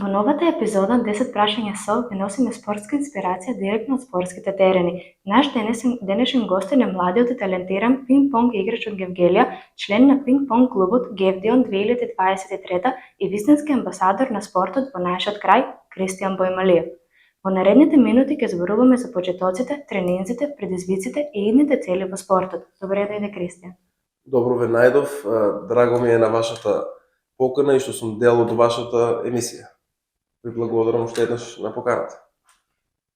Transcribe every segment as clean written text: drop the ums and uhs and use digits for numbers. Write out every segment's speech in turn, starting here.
Во новата епизода 10 прашања со ви носиме спортска инспирација директно од спортските терени. Наш денешен гостин е младиот и талентиран пинг-понг играч од Гевгелија, член на пинг-понг клубот Гевдион 2023 и вистински амбасадор на спортот во нашиот крај, Кристијан Бојмалиев. Во наредните минути ќе зборуваме за почетоците, тренинзите, предизвиците и идните цели во спортот. Добре дојде, Кристијан. Добро ве најдов, драго ми е на вашата покана и што сум дел од вашата емисија. Ви благодарам уште еднаш на поканата.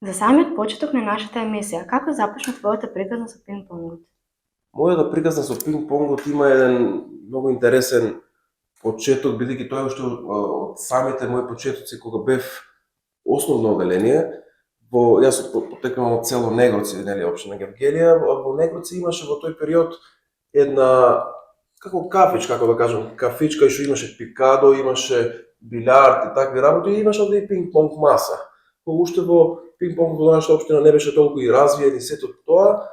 За самиот почеток на нашата емисија, како започна твојата пригазна со пинг-понгот? Мојата пригазна со пинг-понгот има еден многу интересен почеток, бидејќи тоа уште од самите мои почетоци кога бев основно оделение. Јас потекнувам од село Негроци, нели, општина Гевгелија. Во Негроци имаше во тој период една како да кажам, кафичка и што имаше пикадо, имаше билјард и такви работи, и имаше и пинг-понг маса. Кога уште во пинг-понг во нашата општина не беше толку и развиен и сето тоа,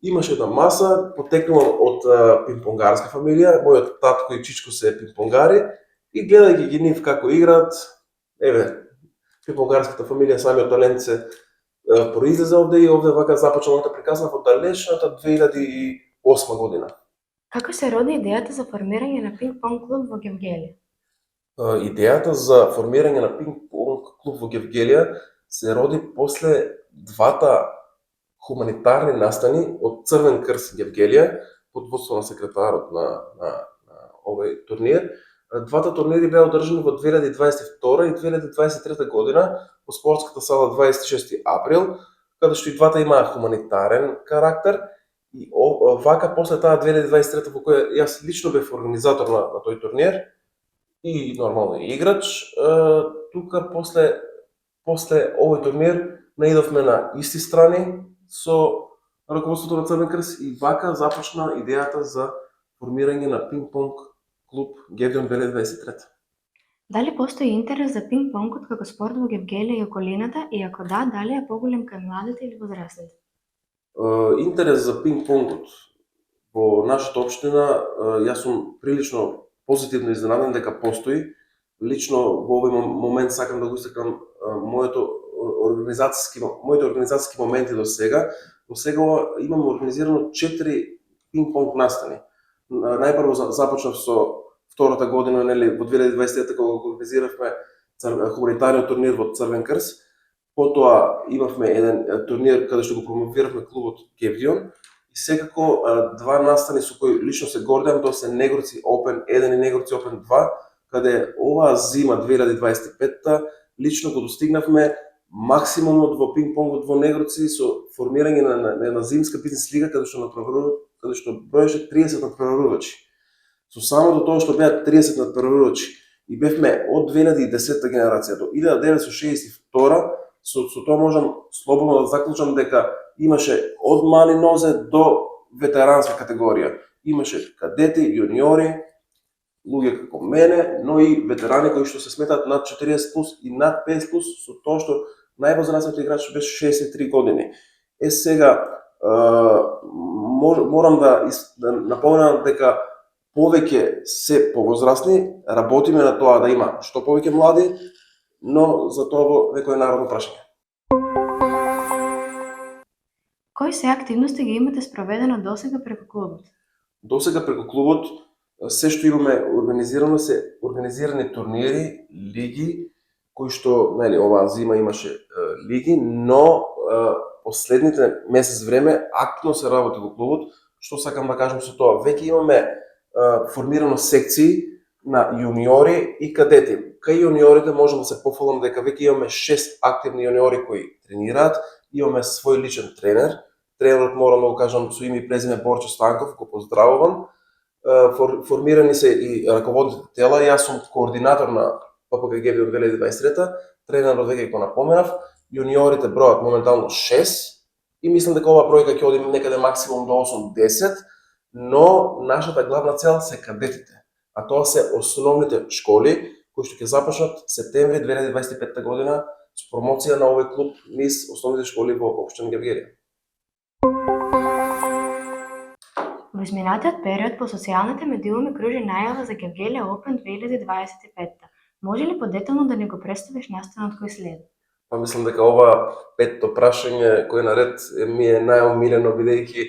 имаше една маса, потекнувам од пинг-понгарска фамилија, мојот татко и чичко се пинг-понгари, и гледајќи ги нив како играат, пинг-понгарската фамилија, самиот талент се произлезе овде и овде вака започна мојата приказна во далечната 2008 година. Како се роди идејата за формирање на пинг-понг клуб во Гевгелија? Идејата за формирање на пинг-понг клуб во Гевгелија се роди после двата хуманитарни настани од Црвен крст Гевгелија под водство на секретарот на овој турнир. Двата турнири беа одржани во 2022 и 2023 година во спортската сала 26 април, каде што и двата имаа хуманитарен карактер. И вака после таа 2023 во која јас лично бев организатор на тој турнир и нормално играч, тука после овој турнир наидовме на исти страни со раководството на Црвен крст и вака започна идејата за формирање на пинг-понг клуб Гевдион 2023. Дали постои интерес за пинг-понгот како спорт во Гевгелија и околината, и ако да, дали е поголем кај младите или возрастните? Интерес за пинг-понгот во нашата општина, јас сум прилично позитивно изненаден дека постои. Лично во овој момент сакам да го истакнам моите организацијски моменти до сега. До сега имам организирано 4 пинг-понг настани. Најпрво започнав со втората година, нели, во 2023 кога го организиравме хуманитарниот турнир во Црвен крст. Потоа имавме еден турнир каде што го промовиравме клубот Гевдион и секако два настани со кои лично се гордеам, тоа се Негроци Open 1 и Негроци Open 2, каде оваа зима 2025 лично го достигнавме максимумот во пинг-понгот во Негроци со формирање на една зимска бизнес лига каде што броеше 30 надпреварувачи. Со самото тоа што беа 30 надпреварувачи и бевме од 2010 генерација до 1962, со тоа можам слободно да заклучам дека имаше од мали нозе до ветеранска категорија. Имаше кадети, јуниори, луѓе како мене, но и ветерани кои што се сметаат над 40 плюс и над 50 плюс, со тоа што највозрастниот играч беше 63 години. Сега морам да напоменам дека повеќе се повозрастни, работиме на тоа да има што повеќе млади, но за тоа веќе е народно прашање. Кои се активности ги имате спроведено досега преку клубот? Досега преку клубот се што имаме организирано се организирани турнири, лиги, кои што, нели, оваа зима имаше лиги, но последните месец време активно се работи во клубот. Што сакам да кажам со тоа? Веќе имаме формирано секции на јуниори и кадети. Кај јуниорите можам да се пофалам дека веќе имаме 6 активни јуниори кои тренираат, имаме свој личен тренер. Тренерот, морам да го кажам со име и презиме, Борчо Станков, го поздравувам. Формирани се и раководните тела, јас сум координатор на ППК Гевдион 2023, тренерот веќе го напоменав. Јуниорите бројат моментално 6 и мислам дека оваа бројка ќе оди некаде максимум до 8-10, но нашата главна цел се кадетите, а тоа се основните школи кои што ќе започнат септември 2025 година со промоција на овој клуб низ основните школи во општина Гевгелија. Во изминатиот период по социјалните медиуми кружи најава за Гевгелија Open 2025. Може ли подетално да ни го представиш настанот кој следи? Па мислам дека ова петто прашање кој наред ми е најомилено, бидејќи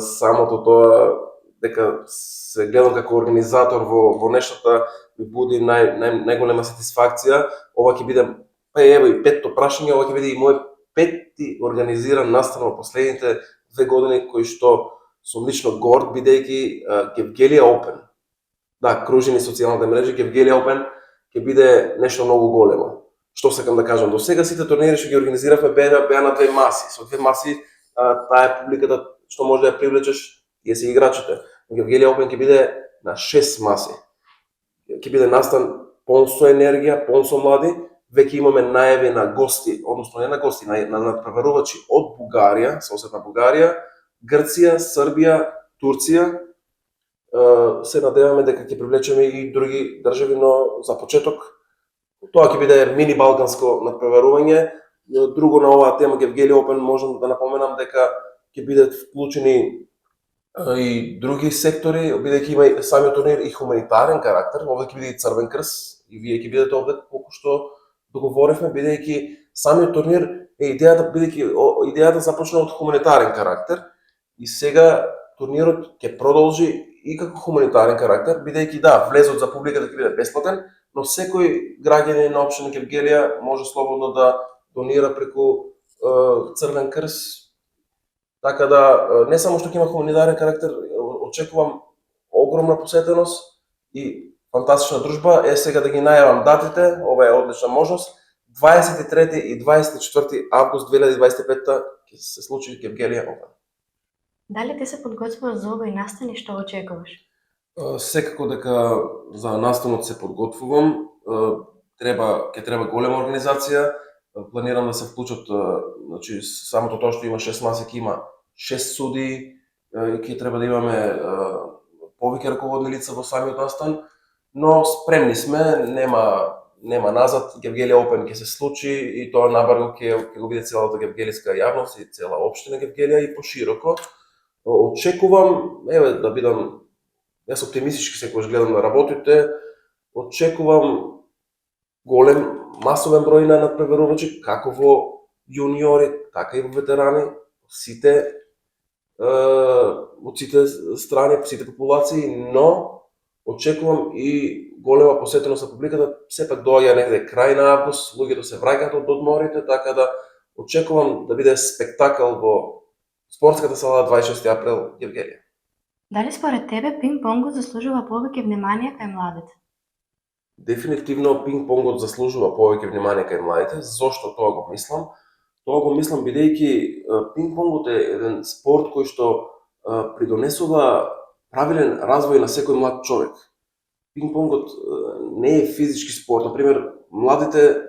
самото тоа дека се гледам како организатор во нештата ми буди најголема сатисфакција. Ова ќе биде, па ево и петто прашање, ова ќе биде и мој петти организиран настан во последните 2 години, кој што сум лично горд, бидејќи Гевгелија Open, да, кружени социјалните мрежи, Гевгелија Open ќе биде нешто многу големо. Што сакам да кажам, до сега сите турнири што ги организиравме беа на 2 маси. Со 2 маси таа е публиката што може да ја привлечеш, тие се играчите. Гевгелија Open ќе биде на 6 маси. Ќе биде настан полн со енергија, полн со млади. Веќе имаме најави на гости, односно не на гости, на надпреварувачи од Бугарија, соседна Бугарија, Грција, Србија, Турција. Се надеваме дека ќе привлечеме и други држави, но за почеток тоа ќе биде мини балканско надпреварување. Друго на оваа тема Гевгелија Open можам да напоменам дека ќе бидат вклучени и други сектори, бидејќи има и самиот турнир и хуманитарен карактер. Овде ќе биде и Црвен крст и вие ќе бидете овде колку што договоривме, бидејќи самиот турнир е идејата започна од хуманитарен карактер и сега турнирот ќе продолжи и како хуманитарен карактер, бидејќи да, влезот за публиката ќе биде бесплатен, но секој граѓанин на општина Гевгелија може слободно да донира преку Црвен крст. Така да не само што ќе има хуманитарен карактер, очекувам огромна посетеност и фантастична дружба. Сега да ги најавам датите, ова е одлична можност. 23 и 24 август 2025 ќе се случи Гевгелија Open. Дали ти се подготвуваш за овој настан и што очекуваш? Секако дека за настанот се подготвувам. Ќе треба голема организација. Планирам да се вклучат, значи самото тоа што има 6 маси, ќе има 6 судии, ќе треба да имаме повеќе раководни лица во самиот настан, но спремни сме, нема назад. Гевгелија Open ќе се случи и тоа набрзо ќе го види целата гевгелиска јавност и цела општина Гевгелија и пошироко. Очекувам, да бидам, јас оптимистички секогаш гледам на работите, очекувам голем масовен број на надпреварувачи, како во јуниори, така и во ветерани, од сите страни, сите популации, но очекувам и голема посетеност на публиката. Сепак доаѓа некаде крај на август, луѓето се враќаат од одморите, така да очекувам да биде спектакл во спортската сала 26 април Гевгелија. Дали според тебе пинг-понгот заслужува повеќе внимание кај младите? Дефинитивно пинг-понгот заслужува повеќе внимание кај младите. Зошто тоа го мислам? Тоа го мислам бидејќи пинг-понгот е еден спорт кој што придонесува правилен развој на секој млад човек. Пинг-понгот не е физички спорт. Например, младите,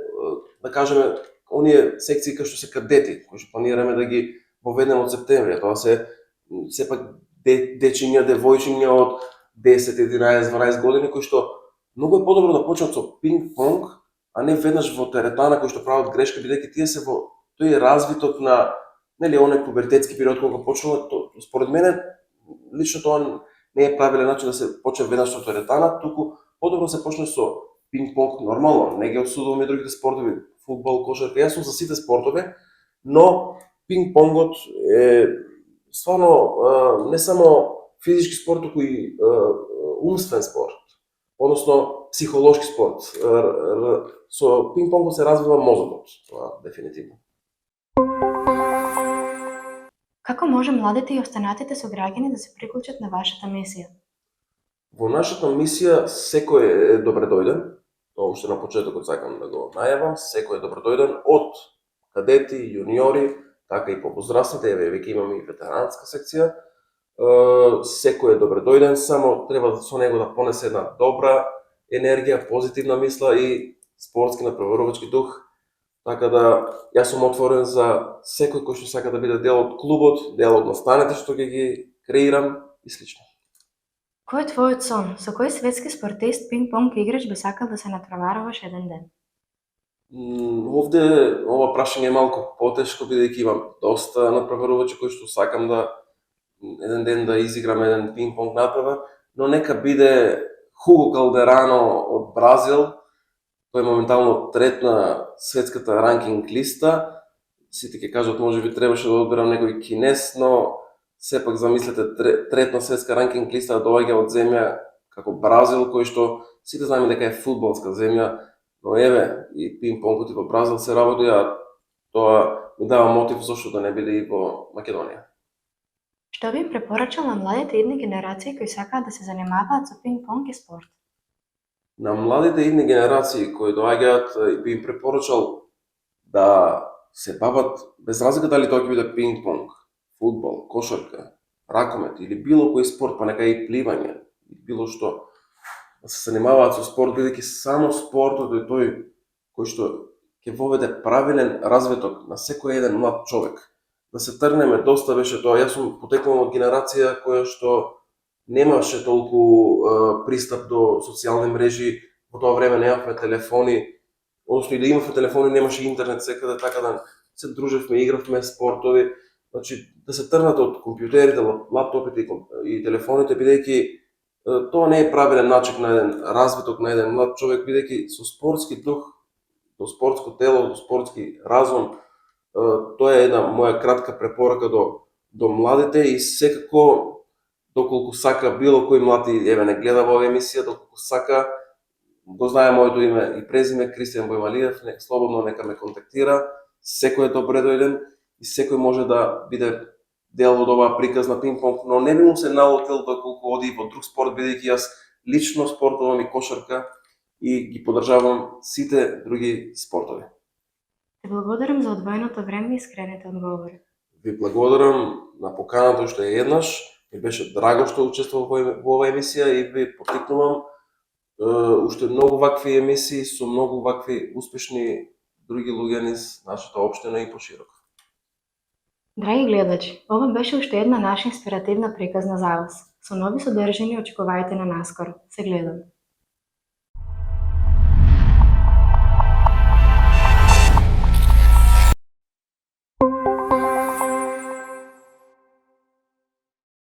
да кажеме, оние секции кои што се кадети, кои што планираме да ги воведеме од септември, тоа се сепак дечиња, девојчиња од 10, 11, 12 години, кои што многу е подобро да почнат со пинг-понг, а не веднаш во теретана, кои што прават грешка, бидејќи тие се во тој развитот на, оној пубертетски период кога почнува. Според мене лично тоа не е правилен начин да се почне веднаш со теретана, туку подобро се почне со пинг-понг. Нормално, не ги осудуваме другите спортови, фудбал, кошарка, јас сум за сите спортови, но пинг-понгот е стварно не само физички спорт, туку и умствен спорт, односно психолошки спорт. Со пинг-понгот се развива мозокот, тоа дефинитивно. Како може младите и останатите сограѓани да се приклучат на вашата мисија? Во нашата мисија секој е добредојден. Тоа уште на почетокот сакам да го најавам. Секој е добредојден, од кадети, јуниори, така и повозрастните, веќе имаме и ветеранска секција. Секој е добредојден, само треба со него да понесе една добра енергија, позитивна мисла и спортски надпреварувачки дух. Така да јас сум отворен за секој кој што сака да биде дел од клубот, дел од настаните што ќе ги креирам и слично. Кој е твојот сон? Со кој светски спортист, пинг-понг играч би сакал да се натпреваруваш еден ден? Овде ова прашање е малку потешко, бидејќи имам доста надпреварувачи кои што сакам да еден ден да изиграм еден пинг-понг надпревар, но нека биде Хуго Калдерано од Бразил. Тој е моментално трет на светската ранкинг листа. Сите ќе кажат можеби требаше да одберам некој кинез, но сепак замислете трет на светска ранкинг листа да доаѓа од земја како Бразил, кој што сите знаеме дека е фудбалска земја, но еве и пинг-понгот и во Бразил се работи, а тоа ми дава мотив зашто да не биде и во Македонија. Што би им препорачал на младите идни генерации кои сакаат да се занимаваат со пинг-понг и спорт? На младите идни генерации кои доаѓаат би им препорачал да се бават без разлика дали тоа ќе биде пинг-понг, фудбал, кошарка, ракомет или било кој спорт, па нека и пливање, било што, да се занимаваат со спорт, бидејќи само спортот е тој кој што ќе воведе правилен развиток на секој еден млад човек. Да се тргнеме, доста беше тоа. Јас сум потекнал од генерација која што немаше толку пристап до социјални мрежи, во тоа време немавме телефони, односно и да имавме телефони, немаше интернет секаде, така да се дружевме, игравме спортови. Значи, да се тргнат од компјутерите, лаптопите и телефоните, бидејќи тоа не е правилен начин на еден развиток на еден млад човек, бидејќи со спортски дух, до спортско тело, до спортски разум, тоа е една моја кратка препорака до младите и секако доколку сака било кој млад, еве не гледа во емисија, доколку сака, го знае моето име и презиме Кристијан Бојмалиев, слободно нека ме контактира, секој е добре дојден и секој може да биде дел од оваа приказна пинг-понг, но не би му се налутил доколку оди во друг спорт, бидејќи јас лично спортувам и кошарка и ги поддржавам сите други спортови. Те благодарам за одвоеното време и искрените одговори. Ви благодарам на поканата што е еднаш, ми беше драго што учествував во оваа емисија и ви поттикнувам уште многу вакви емисии со многу вакви успешни други луѓе низ нашата општина и пошироко. Драги гледачи, ова беше уште една наша инспиративна приказна за вас. Со нови содржини очекувајте на наскоро. Се гледаме.